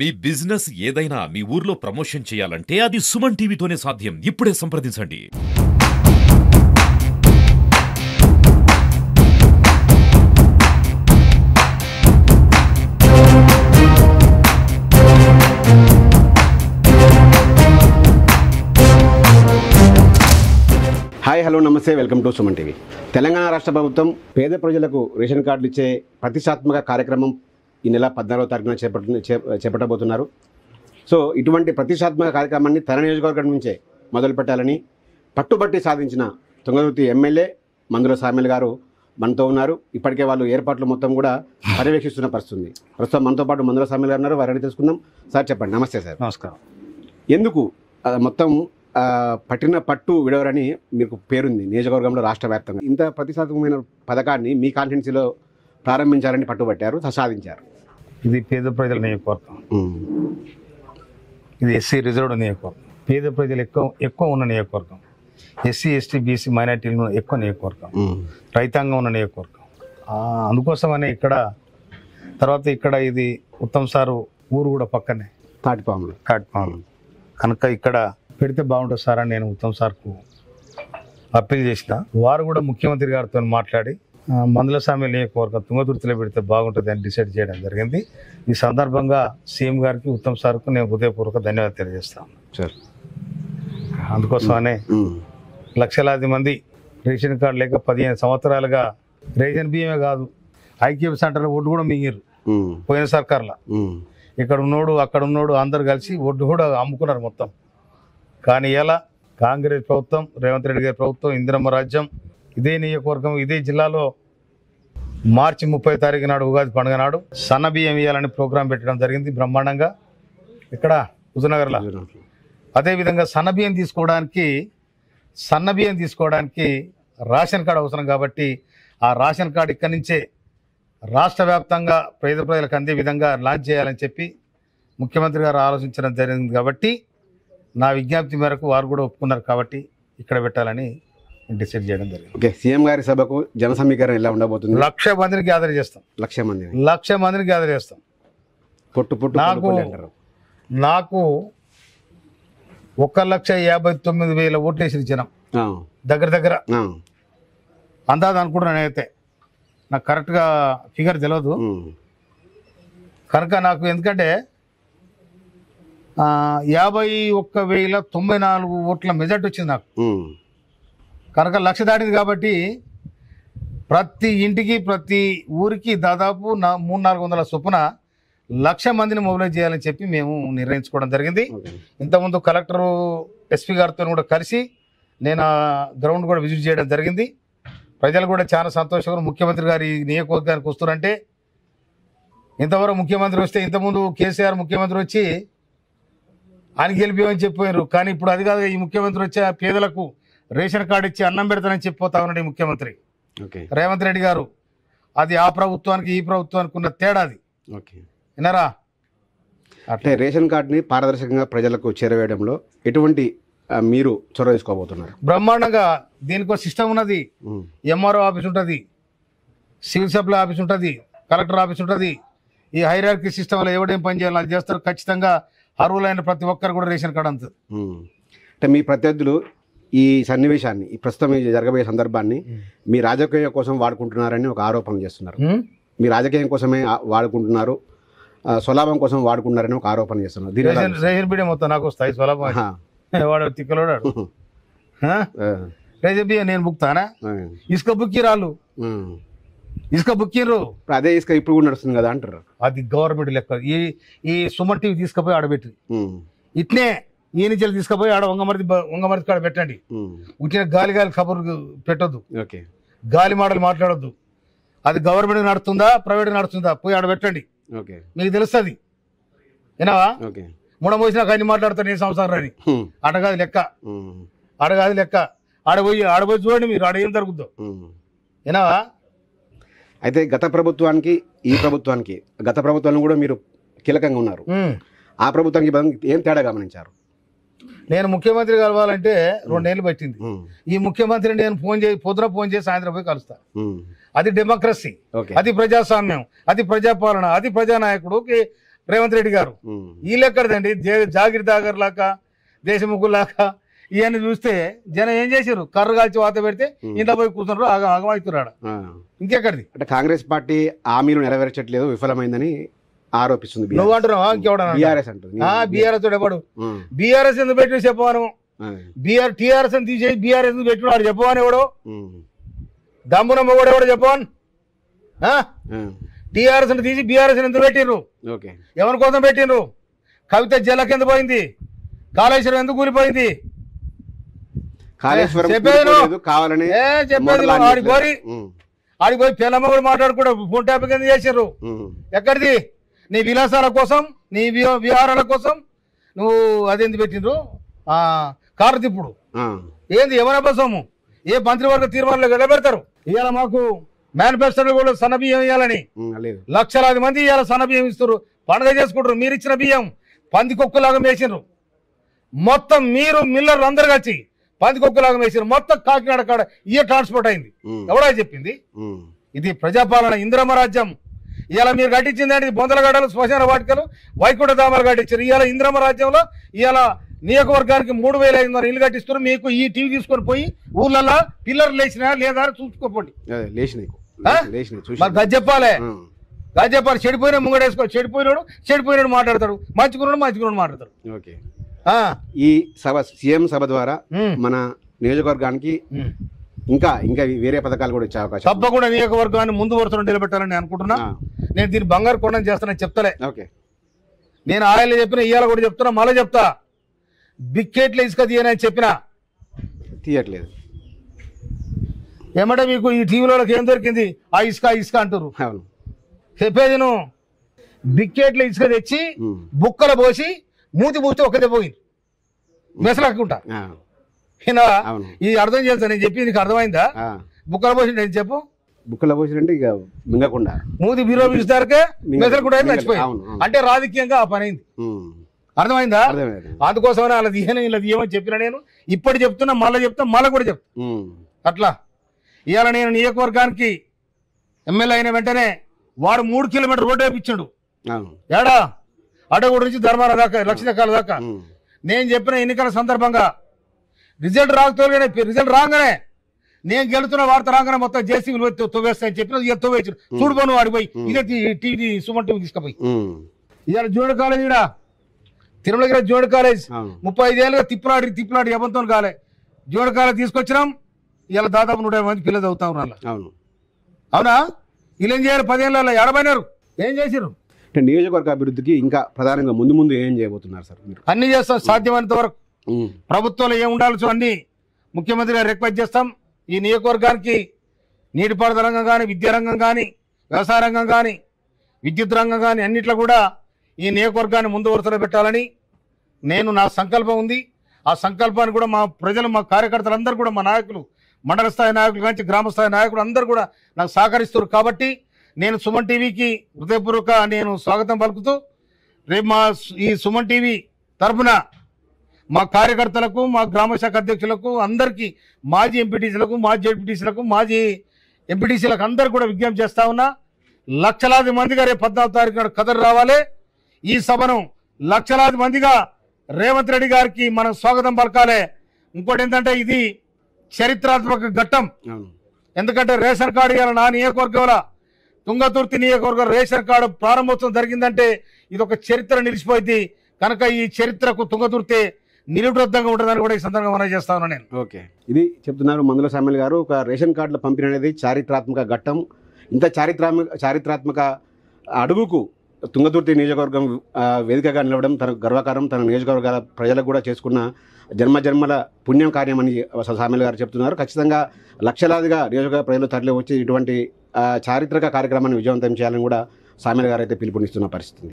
మీ business ఏదైనా మీ ఊర్లో promotion చేయాలంటే అది సుమన్ టీవీతోనే సాధ్యం. ఇప్పుడే సంప్రదించండి. హాయ్ హలో నమస్తే, welcome to Suman TV. Telangana రాష్ట్ర ప్రభుత్వం పేద ప్రజలకు రేషన్ కార్డులు ఇచ్చే ప్రతిష్టాత్మక కార్యక్రమం ఈ నెల 14వ తారీఖున చేపట్టబోతున్నారు. సో ఇటువంటి ప్రతిష్టాత్మక కార్యక్రమాన్ని తన నియోజకవర్గం నుంచే మొదలు పెట్టాలని పట్టుబట్టి సాధించిన తుంగతుర్తి ఎమ్మెల్యే మందుల సామ్యుల్ గారు మనతో ఉన్నారు. ఇప్పటికే వాళ్ళు ఏర్పాట్లు మొత్తం కూడా పర్యవేక్షిస్తున్న పరిస్థితుంది. ప్రస్తుతం మనతో పాటు మందుల సామ్యుల్ గారు ఉన్నారు. వారిని తెలుసుకుందాం. సార్ చెప్పండి. నమస్తే సార్. నమస్కారం. ఎందుకు మొత్తం పట్టిన పట్టు విడవరని మీకు పేరుంది నియోజకవర్గంలో రాష్ట్ర వ్యాప్తంగా, ఇంత ప్రతిష్టాత్మకమైన పథకాన్ని మీ కాన్స్టిట్యున్సీలో ప్రారంభించారని పట్టుబట్టారు, సాధించారు? ఇది పేద ప్రజల నియోజకవర్గం. ఇది ఎస్సీ రిజర్వ్డ్ నియోజకవర్గం. పేద ప్రజలు ఎక్కువ ఉన్న నియోజకవర్గం. ఎస్సీ ఎస్టీ బీసీ మైనార్టీలు ఎక్కువ నియోజకవర్గం. రైతాంగం ఉన్న నియోజకవర్గం. అందుకోసమనే ఇక్కడ ఇది ఉత్తమ్ సారు ఊరు కూడా పక్కనే తాటిపాములు కనుక ఇక్కడ పెడితే బాగుంటుంది సార్ అని నేను ఉత్తమ్ సార్కు అప్పీల్ చేసిన. వారు కూడా ముఖ్యమంత్రి గారితో మాట్లాడి మందుల సామ్యుల్ నియోజకవర్గం తుంగతుర్తిలో పెడితే బాగుంటుంది అని డిసైడ్ చేయడం జరిగింది. ఈ సందర్భంగా సీఎం గారికి ఉత్తమ్ సార్కు నేను హృదయపూర్వక ధన్యవాదాలు తెలియజేస్తాను సార్. అందుకోసమనే లక్షలాది మంది రేషన్ కార్డు లేక 15 సంవత్సరాలుగా రేషన్ బియ్యమే కాదు, ఐక్యూ సెంటర్ ఓటు కూడా మింగిరు పోయిన సర్కార్లో. ఇక్కడ ఉన్నోడు అక్కడ ఉన్నోడు అందరు కలిసి ఓటు కూడా అమ్ముకున్నారు మొత్తం. కానీ ఇలా కాంగ్రెస్ ప్రభుత్వం, రేవంత్ రెడ్డి గారి ప్రభుత్వం, ఇందిరమ్మ రాజ్యం ఇదే నియోజకవర్గం ఇదే జిల్లాలో మార్చి 30 తారీఖు నాడు ఉగాది పండుగ నాడు సన్న బియ్యం ఇవ్వాలని ప్రోగ్రాం పెట్టడం జరిగింది బ్రహ్మాండంగా ఇక్కడ హుజూర్నగర్లో. అదేవిధంగా సన్న బియ్యం తీసుకోవడానికి రేషన్ కార్డు అవసరం కాబట్టి ఆ రేషన్ కార్డు ఇక్కడి నుంచే రాష్ట్ర వ్యాప్తంగా పేద ప్రజలకు అందే విధంగా లాంచ్ చేయాలని చెప్పి ముఖ్యమంత్రి గారు ఆలోచించడం జరిగింది. కాబట్టి నా విజ్ఞప్తి మేరకు వారు కూడా ఒప్పుకున్నారు కాబట్టి ఇక్కడ పెట్టాలని డిసైడ్ చేయడం జరిగింది. ఓకే, సీఎం గారి సభకు జన సమీకరణ ఎలా ఉండబోతుంది? 1,00,000 మందిని గ్యాదర్ చేస్తాం. 1,00,000 మందిని గ్యాదర్ చేస్తాం. నాకు 1,59,000 ఓట్లు వేసి ఇచ్చినాం దగ్గర అందాది అనుకుంటున్నా. నేనైతే నాకు కరెక్ట్గా ఫిగర్ తెలియదు కనుక నాకు, ఎందుకంటే 51,094 ఓట్ల మెజార్టీ వచ్చింది నాకు కనుక 1,00,000 దాటింది. కాబట్టి ప్రతి ఇంటికి ప్రతి ఊరికి దాదాపు 300-400 చొప్పున 1,00,000 మందిని మొబిలైజ్ చేయాలని చెప్పి మేము నిర్ణయించుకోవడం జరిగింది. ఇంతకుముందు కలెక్టరు ఎస్పీ గారితో కూడా కలిసి నేను గ్రౌండ్ కూడా విజిట్ చేయడం జరిగింది. ప్రజలు కూడా చాలా సంతోషంగా ముఖ్యమంత్రి గారి నియోజకవర్గానికి వస్తున్నారంటే, ఇంతవరకు ముఖ్యమంత్రి వస్తే ఇంతకుముందు కేసీఆర్ ముఖ్యమంత్రి వచ్చి ఆయన గెలిపేమని చెప్పారు. కానీ ఇప్పుడు అది కాదు, ఈ ముఖ్యమంత్రి వచ్చే పేదలకు రేషన్ కార్డు ఇచ్చి అన్నం పెడతానని చెప్పిపోతా ఉన్నాడు ఈ ముఖ్యమంత్రి రేవంత్ రెడ్డి గారు. అది ఆ ప్రభుత్వానికి ఈ ప్రభుత్వానికి ఉన్న తేడాది. విన్నారా? అంటే రేషన్ కార్డుని పారదర్శకంగా ప్రజలకు చేరవేయడంలో ఎటువంటి మీరు చొరవ తీసుకోబోతున్నారు? బ్రహ్మాండంగా దీనికి సిస్టమ్ ఉన్నది. ఎంఆర్ఓ ఆఫీస్ ఉంటుంది, సివిల్ సప్లై ఆఫీస్ ఉంటుంది, కలెక్టర్ ఆఫీస్ ఉంటుంది. ఈ హైరార్కీ సిస్టంలో ఎవడేం పని చేయాలి అది చేస్తారు. ఖచ్చితంగా అర్హులైన ప్రతి ఒక్కరు కూడా రేషన్ కార్డు అంత. అంటే మీ ప్రత్యర్థులు ఈ సన్నివేశాన్ని, ఈ ప్రస్తుతం జరగబోయే సందర్భాన్ని మీ రాజకీయ కోసం వాడుకుంటున్నారని ఒక ఆరోపణ చేస్తున్నారు. మీ రాజకీయం కోసమే వాడుకుంటున్నారు, స్వలాభం కోసం వాడుకుంటున్నారని ఒక ఆరోపణ చేస్తున్నారు. రేషన్ బియ్యం మొత్తం నాకు వస్తాయి, స్వలాభం వాడు తిక్కలోడాడు. రేషన్ బియ్యం నేను బుక్తానా? ఇసుక బుక్కిరాళ్ళు, ఇసుక బుక్కిర్రు. అదే ఇసుక ఇప్పుడు కూడా నడుస్తుంది కదా అంటారు. అది గవర్నమెంట్ లెక్క. ఈ సుమన్ టీవీ తీసుకుపోయి ఆడబెట్టి ఇట్నే ఈ నుంచి తీసుకుపోయి ఆడ వంగమరిది కాడ పెట్టండి. ఉట్టిన గాలి కబుర్లు పెట్టొద్దు, గాలి మాటలు మాట్లాడొద్దు. అది గవర్నమెంట్ నడుస్తుందా ప్రైవేట్ నడుస్తుందా పోయి ఆడ పెట్టండి, మీకు తెలుస్తుంది. వినావా? ముడమోసినాక అన్ని మాట్లాడతాను ఏ సంవత్సరం అని. అడగాది లెక్క. ఆడపోయి చూడండి మీరు, ఆడ ఏం జరుగుద్దో. వినావా? అయితే గత ప్రభుత్వానికి ఈ ప్రభుత్వానికి, గత ప్రభుత్వాన్ని కూడా మీరు కీలకంగా ఉన్నారు. ఆ ప్రభుత్వానికి ఏం తేడా గమనించారు? నేను ముఖ్యమంత్రి కలవాలంటే 2 ఏళ్ళు పట్టింది. ఈ ముఖ్యమంత్రిని నేను పొద్దున ఫోన్ చేసి సాయంత్రం పోయి కలుస్తా. అది డెమోక్రసీ, అది ప్రజాస్వామ్యం, అది ప్రజాపాలన, అది ప్రజానాయకుడు. రేవంత్ రెడ్డి గారు. వీళ్ళు ఎక్కడదండి జాగిరిదాగర్ లాగా దేశముఖులు లాగా ఇవన్నీ చూస్తే జనం ఏం చేశారు, కర్ర కాల్చి వాత పెడితే ఇంట్లో పోయి కూర్చున్నారు, ఆగమవుతున్నాడు. ఇంకెక్కడిది అంటే కాంగ్రెస్ పార్టీ హామీలు నెరవేర్చట్లేదు, విఫలమైందని ఆరోపిస్తుంది. నువ్వు అంటున్నావా? ఇంకెవడ బీఆర్ఎస్ అంటుంది. బీఆర్ఎస్ ఎవడు? బీఆర్ఎస్ ఎందుకు పెట్టి చెప్పవాను? టీఆర్ఎస్ అని తీసేసి బీఆర్ఎస్ ఎందుకు పెట్టిన వాడు చెప్పవాను? ఎవడు దమ్మునమ్మ కూడా ఎవడో చెప్పవాను? టీఆర్ఎస్ తీసి బీఆర్ఎస్ ఎందుకు పెట్టిండ్రు? ఎవరి కోసం పెట్టిండ్రు? కవిత జల్లకి ఎందుకు పోయింది? కాళేశ్వరం ఎందుకు కూలిపోయింది? కావాలని చెప్పేది ఆడికి పోయి పిల్లమ్మ కూడా మాట్లాడుకుంటా ఫోన్ ట్యాపింగ్ ఎందుకు చేసారు? ఎక్కడిది? నీ విలాసాల కోసం, నీ విహారాల కోసం నువ్వు అదెందుకు పెట్టిండ్రు? కారు తిప్పుడు ఏంది? ఎవరి సొమ్ము? ఏ మంత్రివర్గ తీర్మానాలు గడబెడతారు? ఇవాళ మాకు మేనిఫెస్టోలో కూడా సన్న బియ్యం ఇవ్వాలని లక్షలాది మంది ఇవాళ సన్న బియ్యం ఇస్తారు, పండుగ చేసుకుంటారు. మీరు ఇచ్చిన బియ్యం పందికొక్కులాగా వేసినారు. మొత్తం మీరు మిల్లర్లు అందరు కలిసి పందికొక్కులాగా వేసినారు. మొత్తం కాకినాడ కాడ ఇయర్ ట్రాన్స్పోర్ట్ అయింది. ఎవడా చెప్పింది? ఇది ప్రజాపాలన, ఇందిరమ్మ రాజ్యం. ఇవాళ మీరు కట్టించింది ఏంటి? బొందలగడ్డలు, శ్మశాన వాటికలు, వైకుంఠ ధామాలు కట్టించారు. ఇవాళ ఇందిరమ్మ రాజ్యంలో ఇవాళ నియోజకవర్గానికి 3,500 ఇల్లు కట్టిస్తారు. మీకు ఈ టీవీ తీసుకొని పోయి ఊర్లలో పిల్లర్లు లేచినా లేదా చూసుకోపోండి. గది చెప్పాలి, గది చెప్పాలి. చెడిపోయినా ముంగడేసుకో. చెడిపోయినాడు మాట్లాడతాడు, మంచుకున్నాడు మాట్లాడతాడు. ఈ సభ, సీఎం సభ ద్వారా మన నియోజకవర్గానికి ఇంకా ఇంకా వేరే పథకాలు కూడా ఇచ్చే అవకాశం. తప్పకుండా నియోజకవర్గాన్ని ముందు వరుసలో నిలబెట్టాలని అనుకుంటున్నా. నేను దీన్ని బంగారు కొండని చేస్తానని చెప్తలే. నేను ఆయన చెప్పిన ఇవాళ కూడా చెప్తున్నా, మళ్ళీ చెప్తా. బిక్కెట్ల ఇసుక తీయనని చెప్పినా తీయట్లేదు. ఏమంటే మీకు ఈ టీవీలోకి ఏం దొరికింది? ఆ ఇసుక అంటారు. చెప్పేది నువ్వు బిక్కెట్ల ఇసుక తెచ్చి బుక్కలు పోసి మూతి పూస్తే ఒకటే పోయింది మెసలాకుంటా. ఇది అర్థం చేస్తా. నేను చెప్పి నీకు అర్థమైందా? బుక్కలు పోసి నేను చెప్పు. బుక్కలు పోసినంటే ఇక మింగకుండా మూతి బీరో పిలుస్తారకే మెసలకుండా చచ్చిపోయింది. అంటే రాజకీయంగా ఆ పని అయింది. అర్థమైందా? అందుకోసమనే అలా తీయను ఇలా తీయమని చెప్పిన. నేను ఇప్పుడు చెప్తున్నా, మళ్ళీ చెప్తా, మళ్ళీ కూడా చెప్తా. అట్లా ఇవాళ నేను నియోజకవర్గానికి ఎమ్మెల్యే అయిన వెంటనే వాడు 3 కిలోమీటర్ రోడ్డు వేపించాడు. ఏడా అడగూడు నుంచి ధర్మాల దాకా, లక్షల దాకా. నేను చెప్పిన ఎన్నికల సందర్భంగా రిజల్ట్ రాగానే నేను గెలుతున్న వార్త రాగానే మొత్తం జేసీబీలు తవ్వేస్తాయని చెప్పిన. తవ్వేచ్చు చూడుకోను వాడిపోయి ఇదే టీవీ సుమన్ టీవీ తీసుకుపోయి. ఇవాళ జూనియర్ కాలేజ్, ఈడ తిరుమలగిరి జూనియర్ కాలేజ్ 35 ఏళ్ళుగా తిప్పలాడి ఎవరితో కాలే. జూనియర్ కాలేజ్ తీసుకొచ్చినాం. ఇలా దాదాపు 150 మంది పిల్లలు చదువుతా ఉన్నారు. అవునా? వీళ్ళు ఏం చేయాలి? 10 ఏళ్ళ ఎడబైనారు. ఏం చేసారు? నియోజకవర్గ అభివృద్ధికి ఇంకా ప్రధానంగా ముందు ఏం చేయబోతున్నారు సార్? అన్ని చేస్తాం సాధ్యమైనంత వరకు. ప్రభుత్వంలో ఏం ఉండాల్సి అన్ని ముఖ్యమంత్రి గారు రిక్వెస్ట్ చేస్తాం. ఈ నియోజకవర్గానికి నీటిపారుదల రంగం కానీ, విద్యారంగం కానీ, వ్యవసాయ రంగం కానీ, విద్యుత్ రంగం కానీ అన్నిట్లో కూడా ఈ నియోజకవర్గాన్ని ముందు వరుసలో పెట్టాలని నా సంకల్పం ఉంది. ఆ సంకల్పాన్ని కూడా మా ప్రజలు, మా కార్యకర్తలందరూ కూడా, మా నాయకులు, మండల స్థాయి నాయకులు కానీ గ్రామ స్థాయి నాయకులు అందరూ కూడా నాకు సహకరిస్తారు. కాబట్టి నేను సుమన్ టీవీకి హృదయపూర్వక స్వాగతం పలుకుతూ రేపు ఈ సుమన్ టీవీ తరఫున మా కార్యకర్తలకు, మా గ్రామ శాఖ అధ్యక్షులకు అందరికీ, మాజీ ఎంపీటీసీలకు, మాజీ జెడ్పీటీసీలకు, మాజీ ఎంపీటీసీలకు అందరూ కూడా విజ్ఞప్తి చేస్తా ఉన్నా. లక్షలాది మందిగా రేపు 14వ తారీఖు నాడు కదరు రావాలి. ఈ సభను లక్షలాది మందిగా రేవంత్ రెడ్డి గారికి మనం స్వాగతం పలకాలి. ఇంకోటి ఏంటంటే ఇది చరిత్రాత్మక ఘట్టం. ఎందుకంటే రేషన్ కార్డు ఇవాళ నా నియోజకవర్గంలో తుంగతుర్తి నియోజకవర్గం రేషన్ కార్డు ప్రారంభోత్సవం జరిగిందంటే ఇది ఒక చరిత్ర నిలిచిపోయింది. కనుక ఈ చరిత్రకు తుంగతుర్తి నిరుద్దంగా ఉంటుందని కూడా ఈ సందర్భంగా మనం చేస్తా ఉన్నాను నేను. ఇది చెప్తున్నారు మందుల సామ్యుల్ గారు. ఒక రేషన్ కార్డుల పంపిణీ అనేది చారిత్రాత్మక ఘట్టం. ఇంత చారిత్రాత్మక అడుగుకు తుంగతుర్తి నియోజకవర్గం వేదికగా నిలవడం తన గర్వకారం. తన నియోజకవర్గాల ప్రజలకు కూడా చేసుకున్న జన్మజన్మల పుణ్యం కార్యమని సామ్యుల్ గారు చెప్తున్నారు. ఖచ్చితంగా లక్షలాదిగా నియోజకవర్గ ప్రజలు తరలి వచ్చి ఇటువంటి చారిత్రక కార్యక్రమాన్ని విజయవంతం చేయాలని కూడా సామ్యుల్ గారు అయితే పిలుపునిస్తున్న పరిస్థితి.